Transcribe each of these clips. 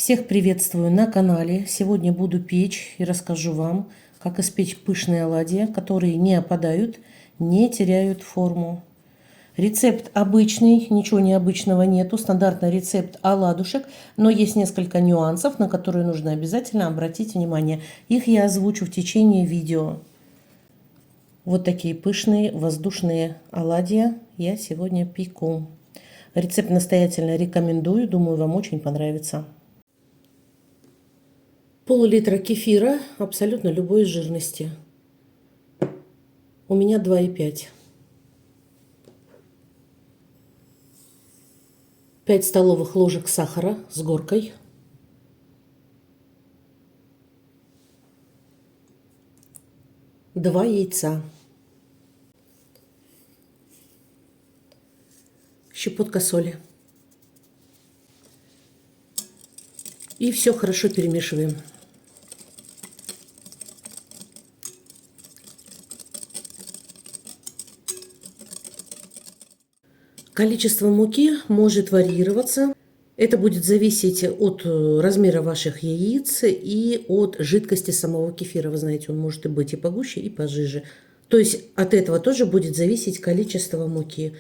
Всех приветствую на канале. Сегодня буду печь и расскажу вам, как испечь пышные оладьи, которые не опадают, не теряют форму. Рецепт обычный, ничего необычного нету, стандартный рецепт оладушек, но есть несколько нюансов, на которые нужно обязательно обратить внимание. Их я озвучу в течение видео. Вот такие пышные воздушные оладьи я сегодня пеку. Рецепт настоятельно рекомендую, думаю, вам очень понравится. Пол-литра кефира абсолютно любой жирности. У меня 2,5. 5 столовых ложек сахара с горкой. Два яйца. Щепотка соли. И все хорошо перемешиваем. Количество муки может варьироваться. Это будет зависеть от размера ваших яиц и от жидкости самого кефира. Вы знаете, он может быть и погуще, и пожиже. То есть от этого тоже будет зависеть количество муки.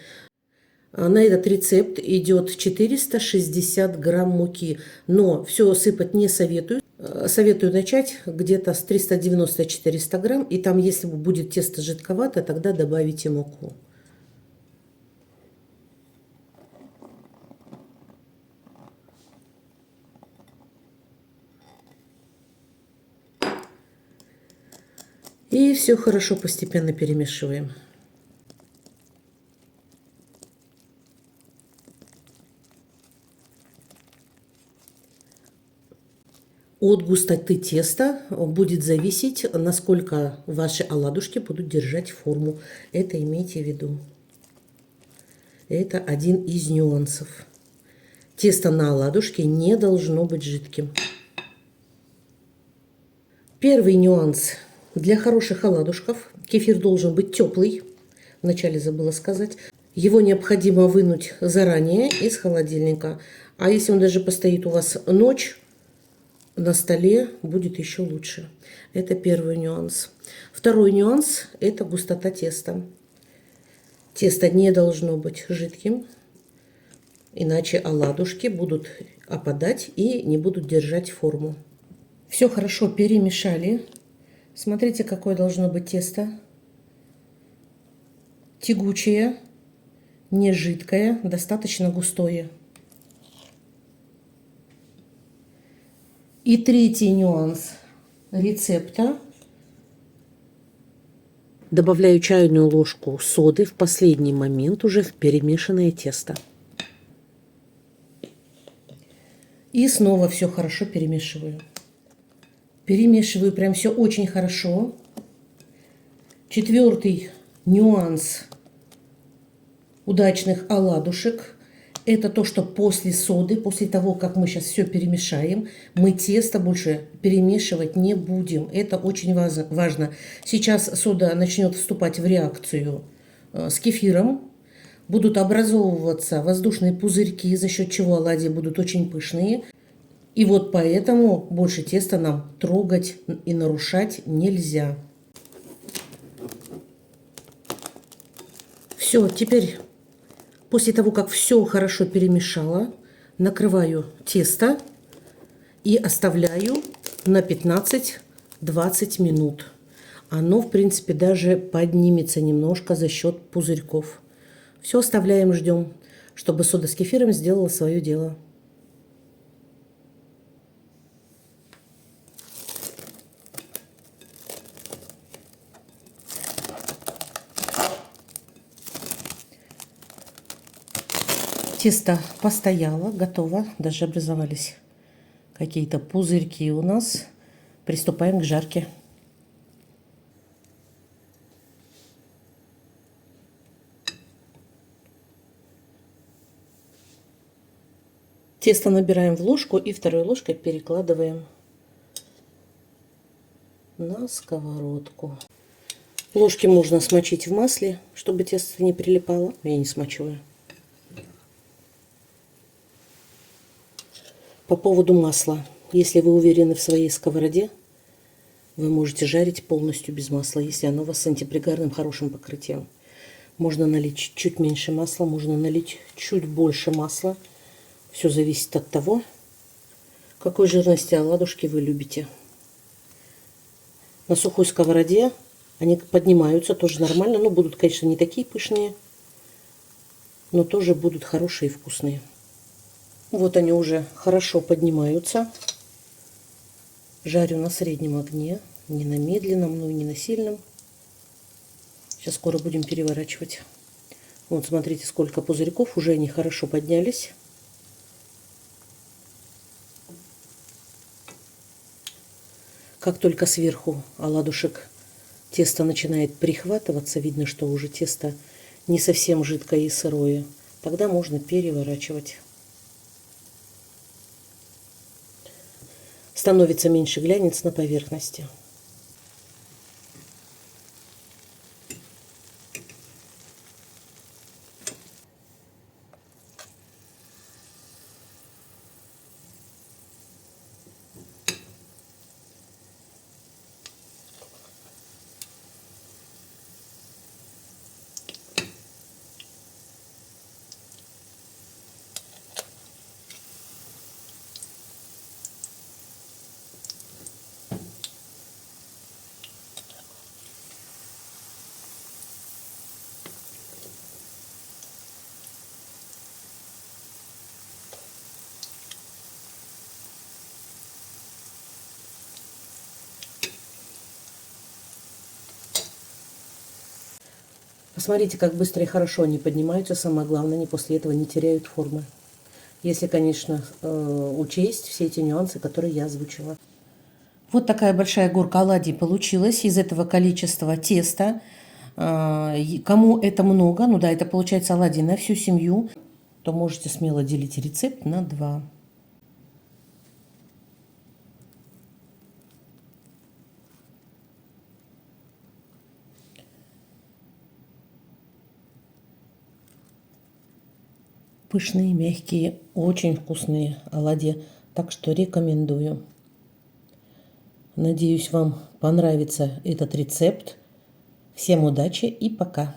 На этот рецепт идет 460 грамм муки. Но все сыпать не советую. Советую начать где-то с 390-400 грамм. И там, если будет тесто жидковато, тогда добавите муку. И все хорошо постепенно перемешиваем. От густоты теста будет зависеть, насколько ваши оладушки будут держать форму. Это имейте в виду. Это один из нюансов. Тесто на оладушке не должно быть жидким. Первый нюанс. Для хороших оладушков кефир должен быть теплый. Вначале забыла сказать. Его необходимо вынуть заранее из холодильника. А если он даже постоит у вас ночь на столе, будет еще лучше. Это первый нюанс. Второй нюанс – это густота теста. Тесто не должно быть жидким, иначе оладушки будут опадать и не будут держать форму. Все хорошо перемешали. Смотрите, какое должно быть тесто. Тягучее, не жидкое, достаточно густое. И третий нюанс рецепта. Добавляю чайную ложку соды в последний момент уже в перемешанное тесто. И снова все хорошо перемешиваю. Перемешиваю прям все очень хорошо. Четвертый нюанс удачных оладушек – это то, что после соды, после того, как мы сейчас все перемешаем, мы тесто больше перемешивать не будем. Это очень важно. Сейчас сода начнет вступать в реакцию с кефиром. Будут образовываться воздушные пузырьки, за счет чего оладьи будут очень пышные. И вот поэтому больше теста нам трогать и нарушать нельзя. Все, теперь после того, как все хорошо перемешала, накрываю тесто и оставляю на 15-20 минут. Оно, в принципе, даже поднимется немножко за счет пузырьков. Все оставляем, ждем, чтобы сода с кефиром сделала свое дело. Тесто постояло, готово. Даже образовались какие-то пузырьки у нас. Приступаем к жарке. Тесто набираем в ложку и второй ложкой перекладываем на сковородку. Ложки можно смочить в масле, чтобы тесто не прилипало. Я не смачиваю. По поводу масла. Если вы уверены в своей сковороде, вы можете жарить полностью без масла, если оно у вас с антипригарным хорошим покрытием. Можно налить чуть меньше масла, можно налить чуть больше масла. Все зависит от того, какой жирности оладушки вы любите. На сухой сковороде они поднимаются, тоже нормально. Но будут, конечно, не такие пышные, но тоже будут хорошие и вкусные. Вот они уже хорошо поднимаются. Жарю на среднем огне, не на медленном, но и не на сильном. Сейчас скоро будем переворачивать. Вот, смотрите, сколько пузырьков. Уже они хорошо поднялись. Как только сверху оладушек тесто начинает прихватываться, видно, что уже тесто не совсем жидкое и сырое, тогда можно переворачивать. Становится меньше глянец на поверхности. Посмотрите, как быстро и хорошо они поднимаются. Самое главное, они после этого не теряют формы. Если, конечно, учесть все эти нюансы, которые я озвучила. Вот такая большая горка оладий получилась из этого количества теста. Кому это много, ну да, это получается оладьи на всю семью, то можете смело делить рецепт на 2. Пышные, мягкие, очень вкусные оладьи, так что рекомендую. Надеюсь, вам понравится этот рецепт. Всем удачи и пока!